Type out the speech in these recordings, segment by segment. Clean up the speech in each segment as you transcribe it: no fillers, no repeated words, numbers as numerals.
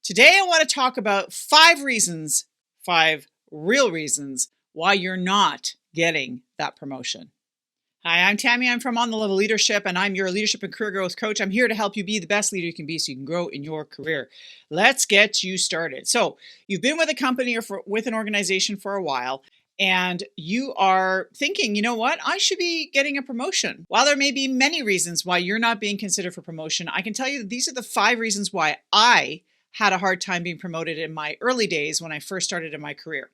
Today, I want to talk about 5 real reasons why you're not getting that promotion. Hi, I'm Tammy. I'm from On the Level Leadership, and I'm your leadership and career growth coach. I'm here to help you be the best leader you can be so you can grow in your career. Let's get you started. So, you've been with a company or with an organization for a while, and you are thinking, you know what, I should be getting a promotion. While there may be many reasons why you're not being considered for promotion, I can tell you that these are the 5 reasons why I had a hard time being promoted in my early days when I first started in my career.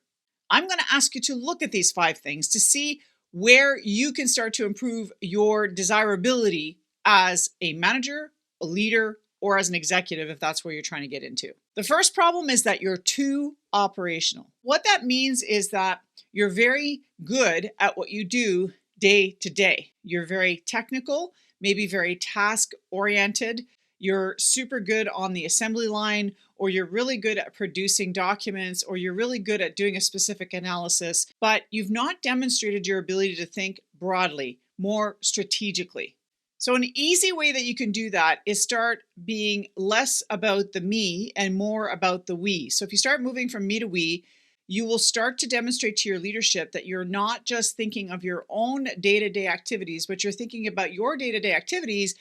I'm going to ask you to look at these 5 things to see where you can start to improve your desirability as a manager, a leader, or as an executive if that's where you're trying to get into. The first problem is that you're too operational. What that means is that you're very good at what you do day to day. You're very technical, maybe very task oriented. You're super good on the assembly line, or you're really good at producing documents, or you're really good at doing a specific analysis, but you've not demonstrated your ability to think broadly, more strategically. So an easy way that you can do that is start being less about the me and more about the we. So if you start moving from me to we, you will start to demonstrate to your leadership that you're not just thinking of your own day-to-day activities, but you're thinking about your day-to-day activities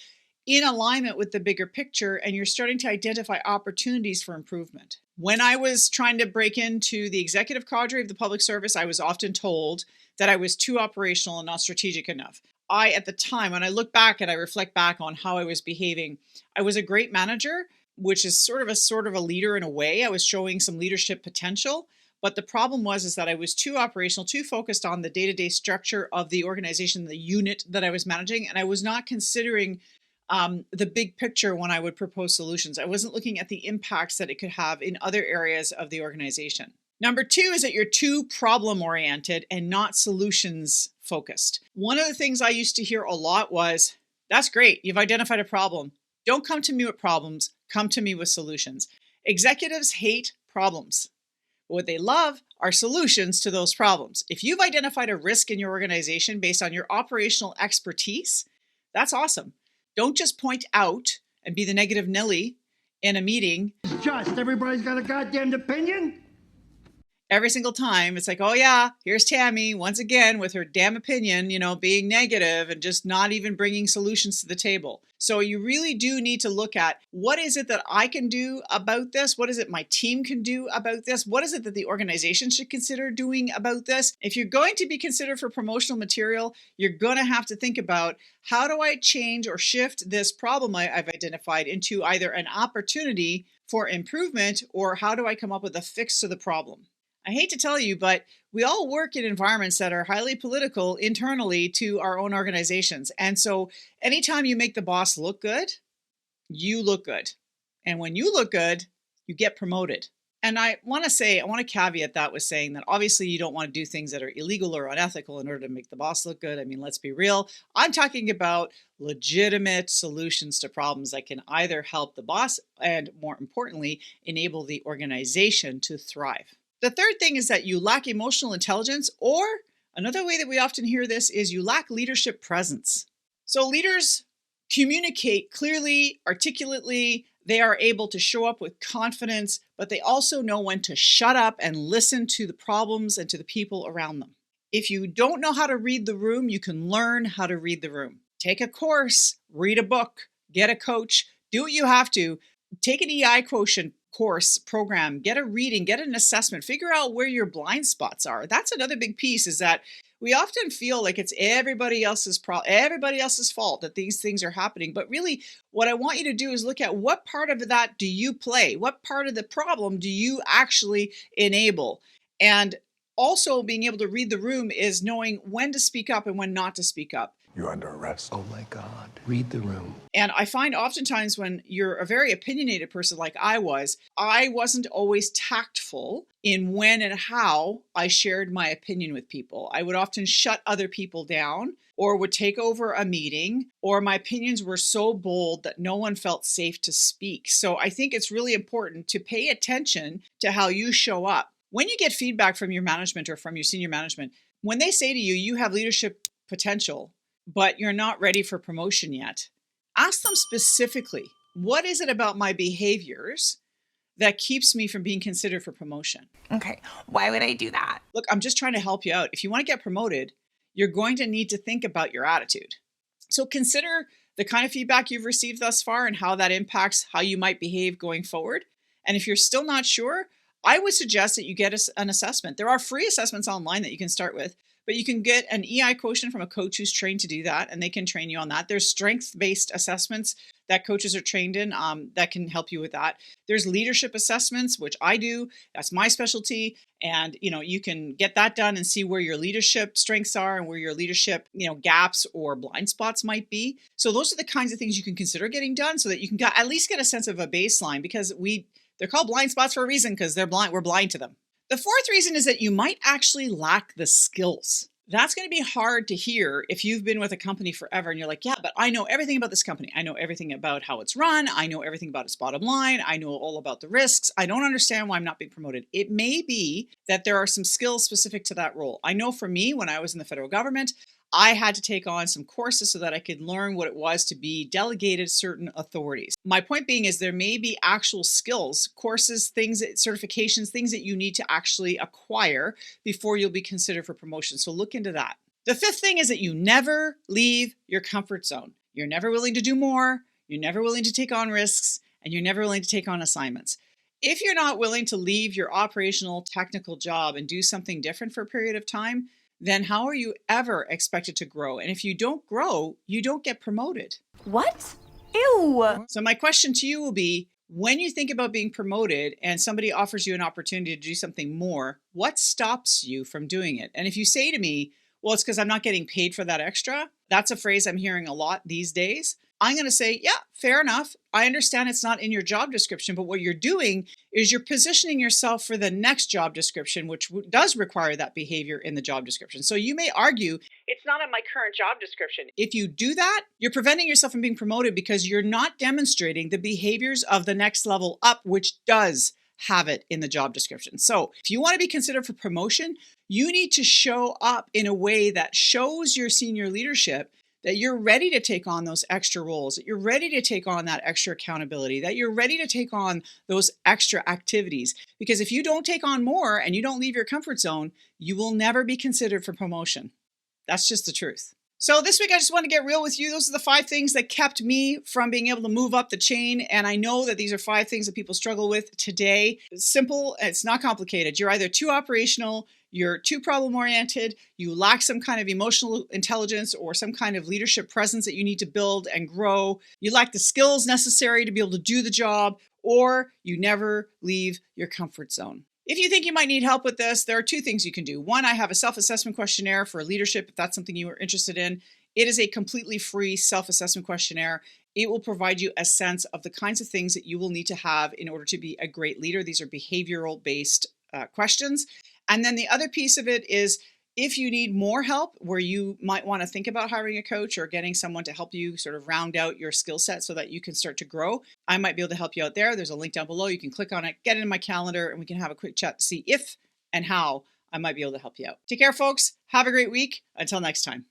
in alignment with the bigger picture, and you're starting to identify opportunities for improvement. When I was trying to break into the executive cadre of the public service, I was often told that I was too operational and not strategic enough. At the time, when I look back and I reflect back on how I was behaving, I was a great manager, which is sort of a leader in a way. I was showing some leadership potential. But the problem was that I was too operational, too focused on the day-to-day structure of the organization, the unit that I was managing, and I was not considering the big picture when I would propose solutions. I wasn't looking at the impacts that it could have in other areas of the organization. Number 2 is that you're too problem-oriented and not solutions-focused. One of the things I used to hear a lot was, that's great, you've identified a problem. Don't come to me with problems, come to me with solutions. Executives hate problems. What they love are solutions to those problems. If you've identified a risk in your organization based on your operational expertise, that's awesome. Don't just point out and be the negative Nelly in a meeting. It's just everybody's got a goddamn opinion. Every single time, it's like, oh yeah, here's Tammy once again with her damn opinion, being negative and just not even bringing solutions to the table. So you really do need to look at, what is it that I can do about this? What is it my team can do about this? What is it that the organization should consider doing about this? If you're going to be considered for promotional material, you're going to have to think about, how do I change or shift this problem I've identified into either an opportunity for improvement, or how do I come up with a fix to the problem? I hate to tell you, but we all work in environments that are highly political internally to our own organizations. And so anytime you make the boss look good, you look good. And when you look good, you get promoted. And I want to caveat that with saying that obviously you don't want to do things that are illegal or unethical in order to make the boss look good. I mean, let's be real. I'm talking about legitimate solutions to problems that can either help the boss and, more importantly, enable the organization to thrive. The third thing is that you lack emotional intelligence, or another way that we often hear this is you lack leadership presence. So leaders communicate clearly, articulately. They are able to show up with confidence, but they also know when to shut up and listen to the problems and to the people around them. If you don't know how to read the room, you can learn how to read the room. Take a course, read a book, get a coach, do what you have to. Take an EI quotient course program, get a reading, get an assessment, figure out where your blind spots are. That's another big piece, is that we often feel like it's everybody else's fault that these things are happening. But really, what I want you to do is look at, what part of that do you play? What part of the problem do you actually enable? And also being able to read the room is knowing when to speak up and when not to speak up. You're under arrest. Oh my God. Read the room. And I find oftentimes when you're a very opinionated person like I wasn't always tactful in when and how I shared my opinion with people. I would often shut other people down, or would take over a meeting, or my opinions were so bold that no one felt safe to speak. So I think it's really important to pay attention to how you show up. When you get feedback from your management or from your senior management, when they say to you, you have leadership potential, but you're not ready for promotion yet, ask them specifically, what is it about my behaviors that keeps me from being considered for promotion. Okay, why would I do that? Look, I'm just trying to help you out. If you want to get promoted, you're going to need to think about your attitude. So consider the kind of feedback you've received thus far and how that impacts how you might behave going forward. And if you're still not sure, I would suggest that you get an assessment. There are free assessments online that you can start with, but you can get an EI quotient from a coach who's trained to do that, and they can train you on that. There's strength-based assessments that coaches are trained in that can help you with that. There's leadership assessments, which I do. That's my specialty. And, you can get that done and see where your leadership strengths are and where your leadership, gaps or blind spots might be. So those are the kinds of things you can consider getting done so that you can at least get a sense of a baseline, because they're called blind spots for a reason, because we're blind to them. The fourth reason is that you might actually lack the skills. That's going to be hard to hear if you've been with a company forever and you're like, yeah, but I know everything about this company. I know everything about how it's run. I know everything about its bottom line. I know all about the risks. I don't understand why I'm not being promoted. It may be that there are some skills specific to that role. I know for me, when I was in the federal government, I had to take on some courses so that I could learn what it was to be delegated certain authorities. My point being is there may be actual skills, courses, certifications, things that you need to actually acquire before you'll be considered for promotion. So look into that. The fifth thing is that you never leave your comfort zone. You're never willing to do more. You're never willing to take on risks, and you're never willing to take on assignments. If you're not willing to leave your operational technical job and do something different for a period of time, then how are you ever expected to grow? And if you don't grow, you don't get promoted. What? Ew. So my question to you will be, when you think about being promoted and somebody offers you an opportunity to do something more, what stops you from doing it? And if you say to me, well, it's because I'm not getting paid for that extra, that's a phrase I'm hearing a lot these days. I'm going to say, yeah, fair enough. I understand it's not in your job description, but what you're doing is you're positioning yourself for the next job description, which does require that behavior in the job description. So you may argue, it's not in my current job description. If you do that, you're preventing yourself from being promoted because you're not demonstrating the behaviors of the next level up, which does have it in the job description. So if you want to be considered for promotion, you need to show up in a way that shows your senior leadership that you're ready to take on those extra roles, that you're ready to take on that extra accountability, that you're ready to take on those extra activities. Because if you don't take on more and you don't leave your comfort zone, you will never be considered for promotion. That's just the truth. So this week, I just want to get real with you. Those are the 5 things that kept me from being able to move up the chain. And I know that these are 5 things that people struggle with today. It's simple. It's not complicated. You're either too operational, you're too problem-oriented, you lack some kind of emotional intelligence or some kind of leadership presence that you need to build and grow. You lack the skills necessary to be able to do the job, or you never leave your comfort zone. If you think you might need help with this, there are 2 things you can do. One, I have a self-assessment questionnaire for leadership, if that's something you are interested in. It is a completely free self-assessment questionnaire. It will provide you a sense of the kinds of things that you will need to have in order to be a great leader. These are behavioral-based questions. And then the other piece of it is, if you need more help where you might want to think about hiring a coach or getting someone to help you sort of round out your skill set so that you can start to grow, I might be able to help you out there. There's a link down below. You can click on it, get it in my calendar, and we can have a quick chat to see if and how I might be able to help you out. Take care, folks. Have a great week. Until next time.